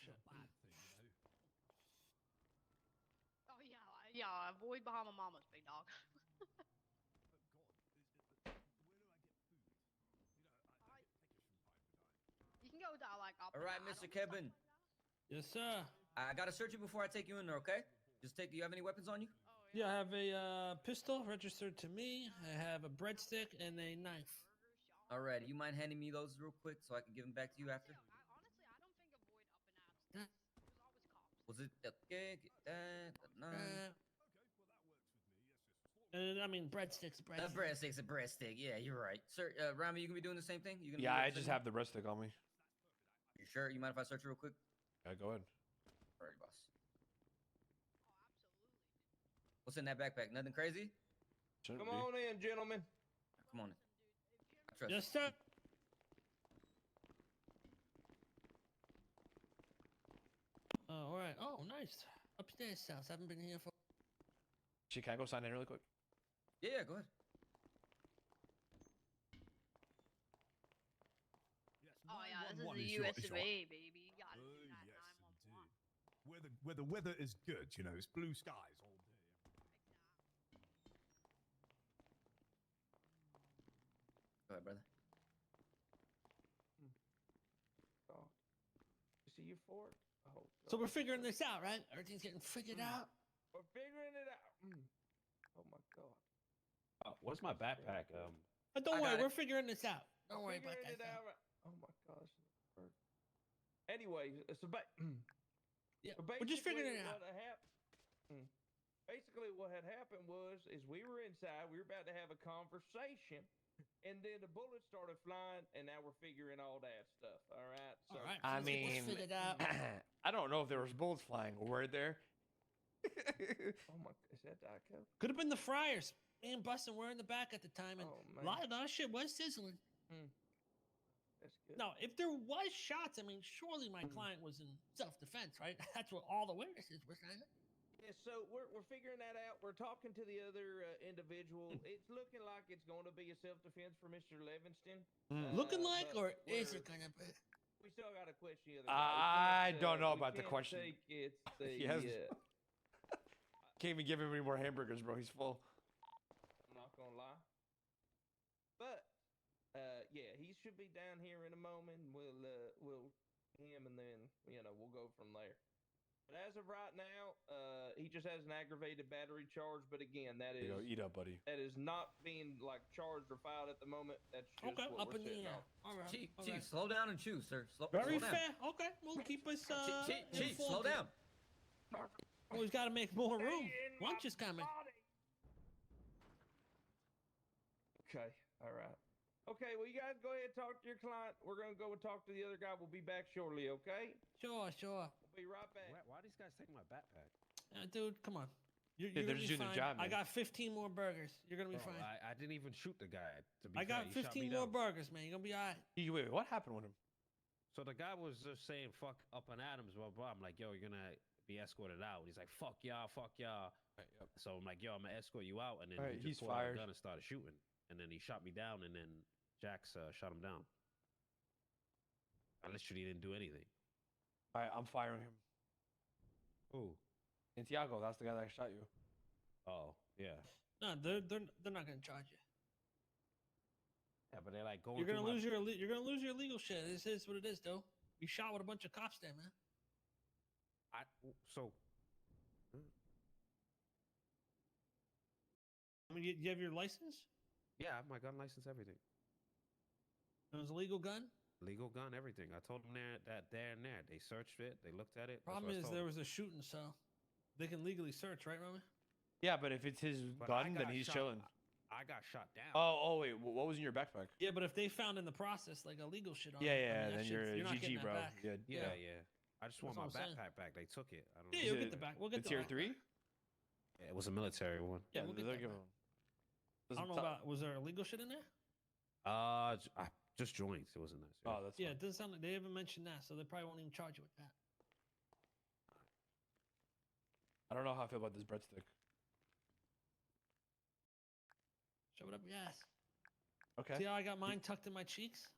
shit. bad thing, you know. Oh yeah, avoid Bahama Mamas, big dog. But God, where do I get food? You know, I get fish from time to time. You can go down like up. All right, and down Mr. and Kevin. stuff like Yes, sir. I gotta search you before I take you in there, okay? Just take. Do you have any weapons on you? that. Oh Yeah, I have a pistol registered to me. I have a breadstick and a knife. Alright, you mind handing me those real quick so I can give them back to you after? Honestly, I don't think avoid up and abs. There's always cops. Was it okay? Get that. Nine. Okay, well that works with me. Yes, yes. I mean, breadsticks, A breadsticks. breadstick's a breadstick. Yeah, you're right. Sir, Ramee, you gonna be doing the same thing? You gonna Yeah, be I just have the breadstick on me. You sure? You mind if I search real quick? Yeah, go ahead. Alright, boss. Oh, absolutely. What's in that backpack? Nothing crazy? Shouldn't Come be. on in, gentlemen. Come on. Listen, dude, if you ever I trust Yes, sir. All right. Oh, nice. Upstairs house. Haven't been here for. Can I go sign in really quick? you. Yeah, go ahead. Yes, Oh yeah, this is 911 the your- US is of your- A, baby. You gotta Oh, do that yes, 911. indeed. Where the weather is good, you know, it's blue skies all day. Go ahead, brother. Oh, you see you for it? Oh, So we're God. figuring this out, right? Everything's getting figured out. We're figuring it out. Oh my God. What's my backpack? But don't I worry, got it. we're figuring this out. Don't worry about Figuring that. it Stuff. out. Right. Oh my gosh. Anyway, so Yeah, so we're just figuring basically it out. what basically, what had happened was we were inside. We were about to have a conversation, and then the bullets started flying, and now we're figuring all that stuff. All right. So All right. I let's get this mean, figured out. I don't know if there was bullets flying. Were there? oh my, is that Dico? Could have been the fryers. Me and Bustin were in the back at the time, and Oh, a lot of shit was sizzling. That's good. No, if there was shots, I mean, surely my client was in self-defense, right? That's what all the witnesses were saying. Yeah, so we're figuring that out. We're talking to the other individual. It's looking like it's going to be a self-defense for Mr. Livingston. Looking like, but or is we're- it gonna be? We still got to question the other guy. We I can't, don't know we about the can't question. think It's the, Yes. Can't even give him any more hamburgers, bro. He's full. I'm not gonna lie. But yeah, he should be down here in a moment. We'll him and then we'll go from there. But as of right now, he just has an aggravated battery charge. But again, that There you go. is Eat up, buddy. that is not being like charged or filed at the moment. That's just Okay, what up we're in the sitting air. on. All right. Chief, all Chief, right. slow down and choose, sir. Slow Very down. fair. Okay, we'll keep us. Chief, slow informed. down. Always got to make more room. Stay in my Lunch is coming. body. Okay. All right. Okay. Well, you guys go ahead and talk to your client. We're gonna go and talk to the other guy. We'll be back shortly. Okay. Sure. We'll be right back. why are these guys taking my backpack? Dude, come on. You're they're gonna just be doing their fine. job, I man. got 15 more burgers. You're gonna be Bro, fine. I didn't even shoot the guy. To be I fair. got He shot 15 me more down. burgers, man. You're gonna be all right. Wait, what happened with him? So the guy was just saying fuck up on Adams, blah blah. I'm like, yo, you're gonna be escorted out. He's like, fuck y'all, fuck y'all. Right, yep. So I'm like, yo, I'm gonna escort you out, and then Alright, he just he's pulled out fired. a gun and started shooting, and then he shot me down, and then Jax shot him down. I literally didn't do anything. All right, I'm firing him. Ooh. Santiago, that's the guy that shot you. Oh yeah. No, they're not gonna charge you. Yeah, but they're like going. You're gonna through my- lose you're gonna lose your legal shit. This is what it is, though. You shot with a bunch of cops there, man. So I mean, you have your license? yeah, I have my gun license, everything, It was a legal gun. legal gun, everything. I told them there and there. They searched it. They looked at it. That's Problem what I is told there them. was a shooting, so they can legally search, right, Rami? Yeah, but if it's his But I gun, then got he's shot- chilling. I got shot down. Oh, wait. What was in your backpack? Yeah, but if they found in the process like illegal shit on Yeah, it, I yeah. mean, that Then shit's- you're not GG, getting that bro. back. Yeah, Yeah. I just want my That's what I'm saying. backpack back. They took it. I don't Yeah, know. you'll Is get the it back. We'll get the tier back. 3? Yeah, it was a military one. Yeah, we'll get they'll that give back. him. I don't know about. Was there illegal shit in there? Just joints. It wasn't that. Serious. Oh, that's Yeah, fine. it doesn't sound like they haven't mentioned that, so they probably won't even charge you with that. I don't know how I feel about this breadstick. Shove it up your ass. Okay. See how I got mine tucked in my cheeks?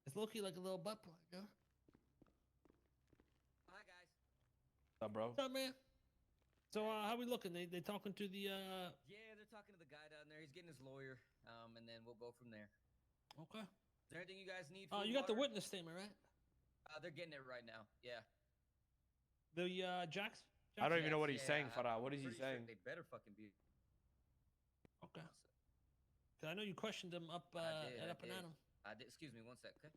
It's low-key like a little butt plug, yo. What's up, bro? What's up, man? So how we looking? They talking to the Yeah, they're talking to the guy down there. He's getting his lawyer, and then we'll go from there. Okay. Is there anything you guys need? Oh, Food, you got the water? witness statement, right? They're getting it right now. Yeah. The Jax? I don't even know what Yes, he's yeah, saying, Farah. What is he pretty sure saying? they better fucking be. Okay. 'Cause I know you questioned him up I did, at I Up and did. at him. I did. Excuse me, one sec. Okay.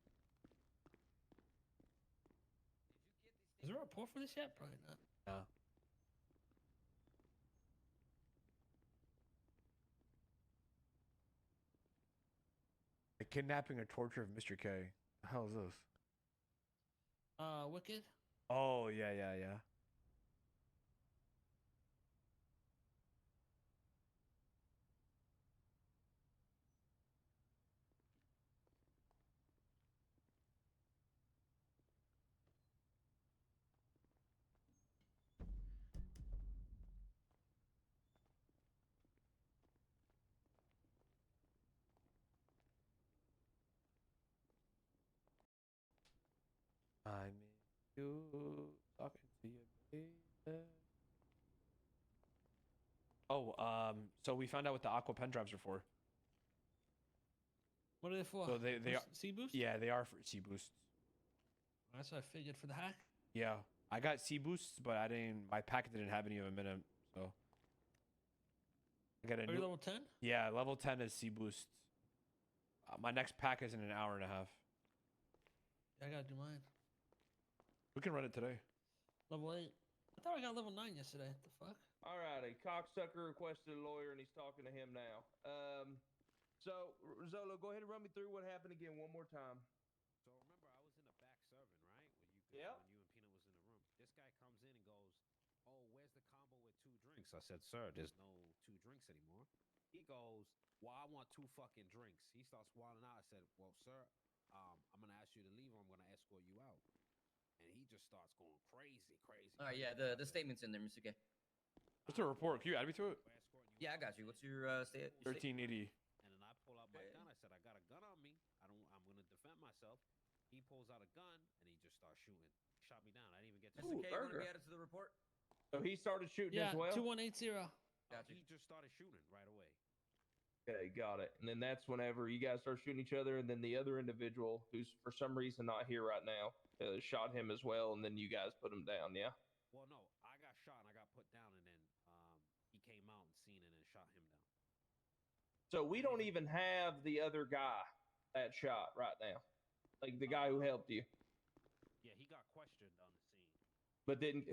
Is there a report for this yet? Probably not. No. The kidnapping or torture of Mr. K. The hell is this? Wicked. Oh, yeah. I mean, you talking to your baby. Oh, so we found out what the aqua pen drives are for. What are they for? So they are, C boost? yeah, they are for C boosts. That's what I figured for the hack. Yeah, I got C boosts, but I didn't. My packet didn't have any of them in it, so I got a Are you new. level 10? Yeah, level 10 is C boosts. My next pack is in an hour and a half. I gotta do mine. We can run it today. Level 8. I thought I got level 9 yesterday. What the fuck? Alrighty, cocksucker requested a lawyer and he's talking to him now. So Zolo, go ahead and run me through what happened again one more time. So remember, I was in the back serving, right? When you Yep. when you and Pina was in the room. This guy comes in and goes, "Oh, where's the combo with 2 drinks?" I said, "Sir, there's no 2 drinks anymore." He goes, "Well, I want 2 fucking drinks." He starts wilding out. I said, "Well, sir, I'm gonna ask you to leave or I'm gonna escort you out." And he just starts going crazy. All right. Yeah. The statement's in there, Mr. K. What's the report? Can you add me to it? We're escorting you Yeah, I out. got you. What's your state? 1380. And then I pull out my Okay. gun. I said, "I got a gun on me. I'm gonna defend myself." He pulls out a gun and he just starts shooting. Shot me down. I didn't even get to Mr. Ooh, K, you want to burger. be added to the report? So he started shooting Yeah, as well? 2180. Got you. He just started shooting right away. Okay, got it. And then that's whenever you guys start shooting each other, and then the other individual, who's for some reason not here right now, shot him as well, and then you guys put him down, yeah? Well, no, I got shot and I got put down, and then he came out and seen it and shot him down. So we don't even have the other guy that shot right now. Like the guy who helped you. Yeah, he got questioned on the scene. But didn't.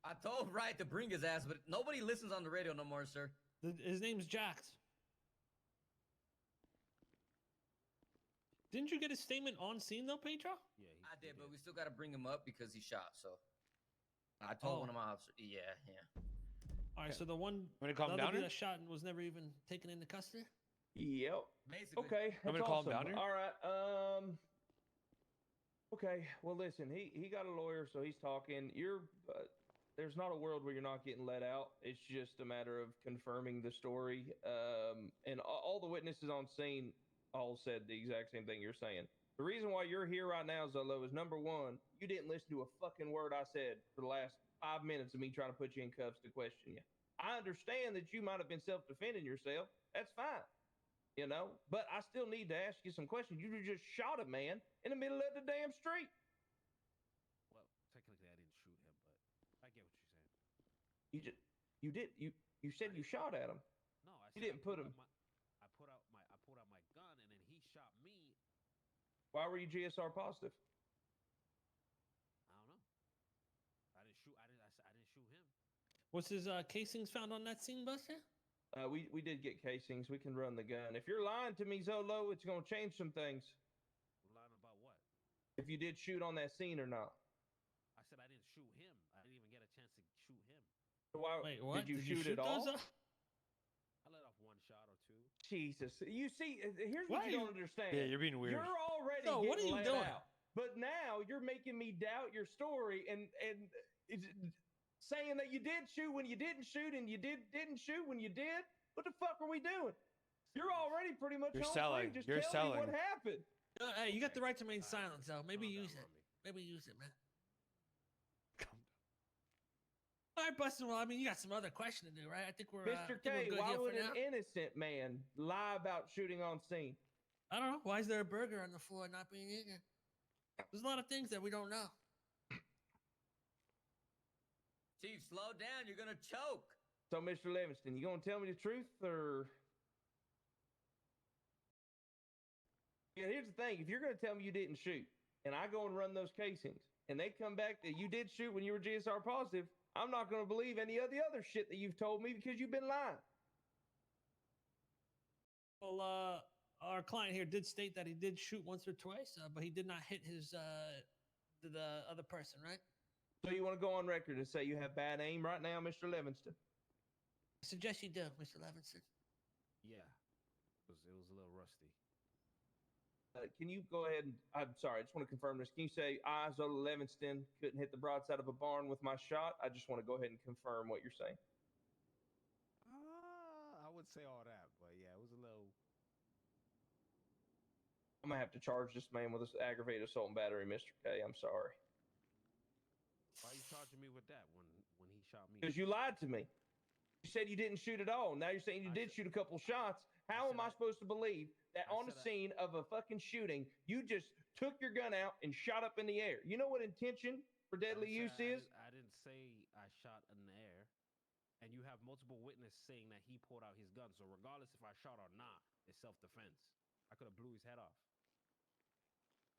I told Wright to bring his ass, but nobody listens on the radio no more, sir. His name's Jax. Didn't you get his statement on scene though, Pedro? Yeah, I did, but we still got to bring him up because he shot. So I told one of my officers. Yeah. All right, so the one I'm gonna calm the down other dude here? that shot and was never even taken into custody. Yep. Basically. Okay. I'm That's gonna calm awesome. down here? All right. Okay. Well, listen. He got a lawyer, so he's talking. There's not a world where you're not getting let out. It's just a matter of confirming the story. And all the witnesses on scene all said the exact same thing you're saying. The reason why you're here right now, Zolo, is number one, you didn't listen to a fucking word I said for the last 5 minutes of me trying to put you in cuffs to question you. I understand that you might have been self-defending yourself. That's fine. You know, but I still need to ask you some questions. You just shot a man in the middle of the damn street. Well, technically, I didn't shoot him, but I get what you're saying. You said you shot at him. No, I You said didn't put him. I pulled out my gun, and then he shot me. Why were you GSR positive? I don't know. I didn't shoot. I didn't shoot him. What's his casings found on that scene, Buster? We did get casings. We can run the gun. If you're lying to me, Zolo, it's gonna change some things. We're lying about what? If you did shoot on that scene or not. I said I didn't shoot him. I didn't even get a chance to shoot him. So why Wait, what? did you shoot at all? those? I let off 1 shot or 2. Jesus. You see, here's Why what are you you- don't understand. Yeah, you're being weird. You're already No, what getting are you let doing? out. But now you're making me doubt your story and it's saying that you did shoot when you didn't shoot and you didn't shoot when you did. What the fuck are we doing? You're already pretty much You're home selling. free. Just You're tell me what selling. happened. Hey, you got the right to remain All right, silent, though. Maybe calm down, use it. Ramee. Maybe use it, man. Calm down. All right, Bustin'. Well, I mean, you got some other question to do, right? I think we're Mr. I think we're K, good why here would for an now. innocent man lie about shooting on scene? I don't know. Why is there a burger on the floor not being eaten? There's a lot of things that we don't know. Chief, slow down. You're gonna choke. So, Mr. Livingston, you gonna tell me the truth, or? Yeah, here's the thing. If you're gonna tell me you didn't shoot, and I go and run those casings, and they come back that you did shoot when you were GSR positive, I'm not gonna believe any of the other shit that you've told me because you've been lying. Well, our client here did state that he did shoot once or twice, but he did not hit his the other person, right? So you want to go on record and say you have bad aim right now, Mr. Livingston? I suggest you do, Mr. Levinson. Yeah, it was a little rusty. Can you go ahead and, I'm sorry, I just want to confirm this. Can you say, I, Zolo Livingston, couldn't hit the broadside of a barn with my shot? I just want to go ahead and confirm what you're saying. I would say all that, but yeah, it was a little. I'm going to have to charge this man with this aggravated assault and battery, Mr. K. I'm sorry. Why are you charging me with that when he shot me? Because you lied to me. You said you didn't shoot at all. Now you're saying you did shoot a couple shots. How am I supposed to believe that on the scene of a fucking shooting, you just took your gun out and shot up in the air? You know what intention for deadly use is? I didn't say I shot in the air, and you have multiple witnesses saying that he pulled out his gun. So regardless if I shot or not, it's self-defense. I could have blew his head off.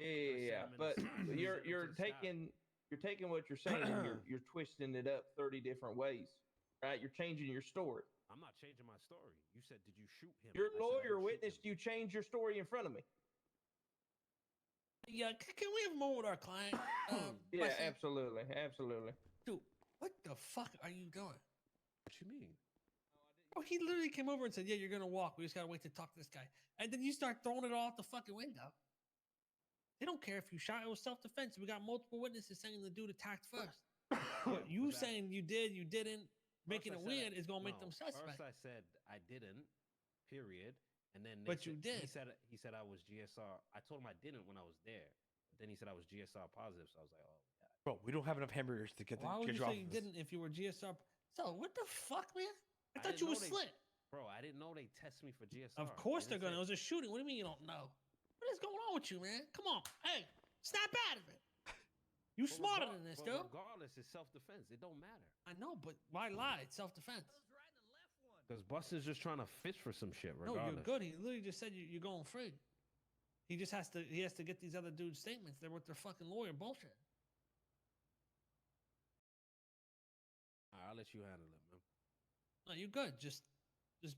Yeah, but you're taking what you're saying and you're twisting it up 30 different ways, right? You're changing your story. I'm not changing my story. You said, did you shoot him? Your I said, I lawyer didn't shoot witnessed him. you change your story in front of me. Yeah, can we have a moment with our client? Yeah, Bustin'? absolutely, absolutely. Dude, what the fuck are you doing? What you mean? Oh, he literally came over and said, yeah, you're going to walk. We just got to wait to talk to this guy. And then you start throwing it off the fucking window. They don't care if you shot. It was self-defense. We got multiple witnesses saying the dude attacked first. But you saying you did, you didn't, making it weird is going to make them suspect. First I said I didn't, period. And then But you did. He said I was GSR. I told him I didn't when I was there. But then he said I was GSR positive. So I was like, oh, yeah. Bro, we don't have enough hamburgers to get Why would you off say you of this. didn't if you were GSR? So what the fuck, man? I thought didn't you were know slit. Bro, I didn't know they test me for GSR. Of course They they're didn't going to. It say- was a shooting. What do you mean you don't know? What is going on with you, man? Come on. Hey, snap out of it. You But smarter regar- than this, but dude. Regardless, it's self-defense. It don't matter. I know, but why lie? It's self-defense. Because Buster's just trying to fish for some shit, No, regardless. you're good. He literally just said you're going free. He just has to get these other dudes' statements. They're with their fucking lawyer bullshit. All right, I'll let you handle it, man. No, you're good. Just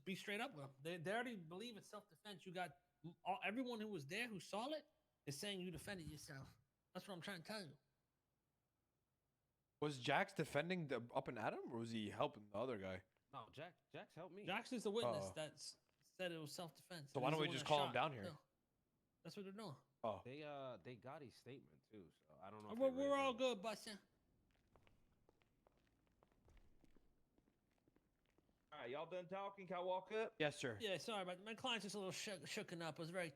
be straight up with them. They already believe it's self-defense. You got everyone who was there who saw it is saying you defended yourself. That's what I'm trying to tell you. Was Jax defending the up and at him, or was he helping the other guy? No, Jax helped me. Jackson's the witness Oh. that said it was self-defense. So and why he's don't the we one just that call him shot. down here? No. That's what they're doing. Oh, They got his statement too, so I don't know. If We're all good. good, Buster. All right, y'all done talking? Can I walk up? yes, sir. Yeah, sorry, but my client's just a little shooken up. It was very,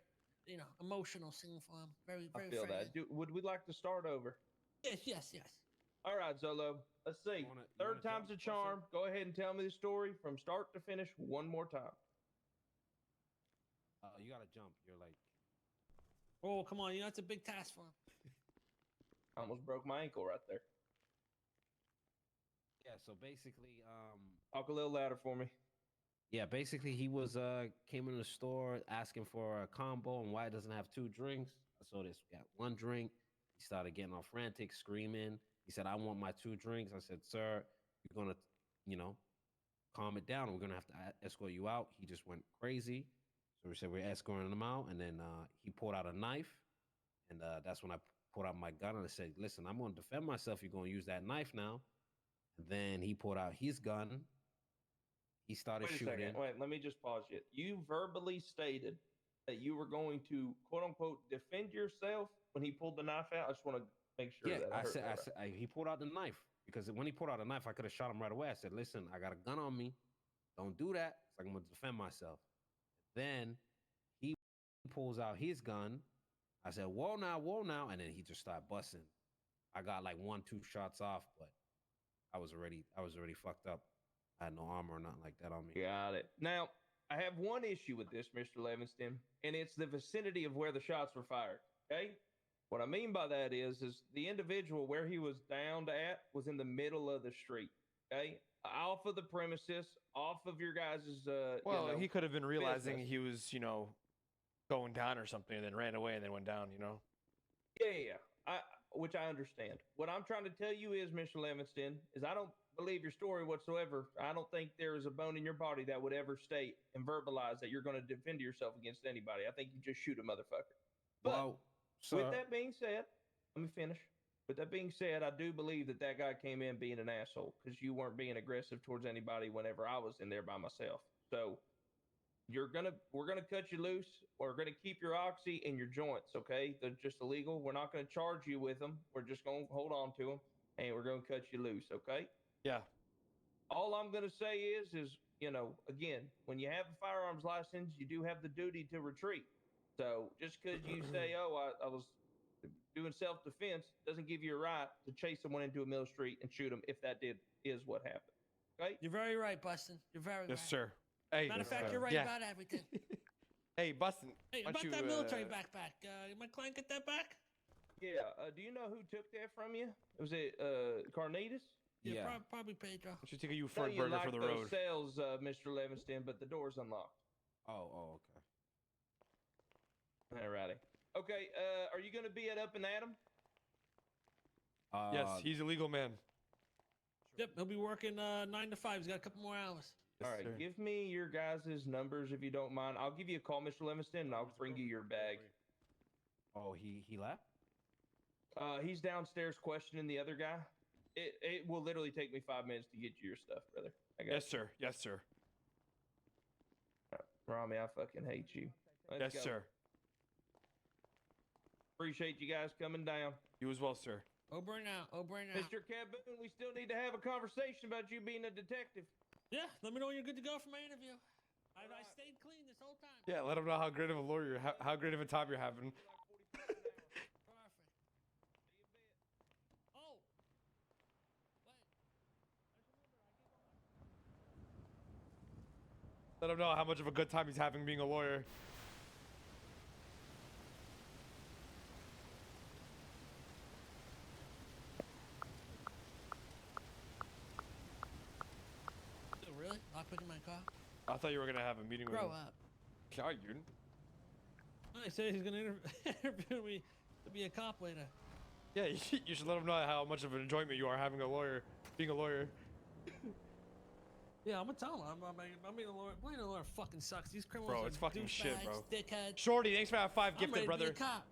emotional scene for him. Very, I very. feel frightening. that. Would we like to start over? Yes. All right, Zolo. Let's see. You wanna Third time's jump, a charm. Go ahead and tell me the story from start to finish one more time. You gotta jump. You're like, Oh, come on. That's a big task for him. I almost broke my ankle right there. yeah. So basically, Talk a little louder for me. yeah, basically he was came in the store asking for a combo and why it doesn't have 2 drinks. I saw this. We got 1 drink. He started getting all frantic, screaming. He said, "I want my 2 drinks." I said, "Sir, you're gonna, calm it down. We're gonna have to escort you out." He just went crazy. So we said we're escorting him out, and then he pulled out a knife, and that's when I pulled out my gun and I said, "Listen, I'm gonna defend myself. You're gonna use that knife now." And then he pulled out his gun. He started Wait a shooting. second. Wait, let me just pause you. You verbally stated that you were going to quote unquote defend yourself when he pulled the knife out. I just want to make sure Yeah, that I heard said, that right. he pulled out the knife because when he pulled out the knife, I could have shot him right away. I said, "Listen, I got a gun on me. Don't do that. It's like I'm gonna defend myself." Then he pulls out his gun. I said, whoa now," and then he just started busting. I got like 1-2 shots off, but I was already fucked up. I had no armor or nothing like that on me. Got it. Now, I have one issue with this, Mr. Levinston, and it's the vicinity of where the shots were fired. Okay? What I mean by that is the individual where he was downed at was in the middle of the street. Okay? Off of the premises, off of your guys' Well, he could have been realizing business. he was, going down or something, and then ran away and then went down. Yeah. Which I understand. What I'm trying to tell you is, Mr. Levinston, is I don't believe your story whatsoever. I don't think there is a bone in your body that would ever state and verbalize that you're going to defend yourself against anybody. I think you just shoot a motherfucker. But Well, sir, with that being said, let me finish. With that being said, I do believe that guy came in being an asshole because you weren't being aggressive towards anybody whenever I was in there by myself. So we're gonna cut you loose. We're gonna keep your oxy and your joints. Okay, they're just illegal. We're not gonna charge you with them. We're just gonna hold on to them, and we're gonna cut you loose. Okay. Yeah. All I'm gonna say is again, when you have a firearms license, you do have the duty to retreat. So just because you say, "Oh, I was doing self-defense," doesn't give you a right to chase someone into a middle street and shoot them if that is what happened. Okay? You're very right, Bustin. You're very Yes, right. sir. Hey, Matter of fact, sir. you're right Yeah. about everything. Hey, Bustin. Hey, why don't about that you, military backpack. My client get that back? Yeah. Do you know who took that from you? Was it Carnitas? Yeah, Yeah. Probably Pedro. Why don't you take a No, U-Ford you burger locked for the those road? cells, Mr. Levinston, but the door's unlocked. oh, okay. Alrighty. Okay. Are you going to be at Up and Adam? Yes, he's a legal man. Yep, he'll be working 9 to 5. He's got a couple more hours. Yes, All right. sir. Give me your guys' numbers if you don't mind. I'll give you a call, Mr. Levinston, and I'll bring you your bag. Oh, he left. He's downstairs questioning the other guy. It will literally take me 5 minutes to get you your stuff, brother. I got Yes, sir. Yes, sir. Ramee, I fucking hate you. Let's Yes, go. sir. Appreciate you guys coming down. You as well, sir. Oberyn out. Mr. Caboon, we still need to have a conversation about you being a detective. Yeah, let me know when you're good to go for my interview. I stayed clean this whole time. Yeah, let him know how great of a lawyer, how great of a time you're having. Perfect. Oh. Wait. Let him know how much of a good time he's having being a lawyer. Really? Lockpicking my car? I thought you were gonna have a meeting with Grow him. up. Yeah, you. I said he's gonna interview me to be a cop later. Yeah, you should let him know how much of an enjoyment you are having a lawyer, being a lawyer. Yeah, I'm gonna tell him. I'm being a lawyer. Being a lawyer fucking sucks. These criminals Bro, are it's fucking shit, douchebags, bro. Dickheads. Shorty, thanks for that 5 I'm gifted, ready to be brother. a cop.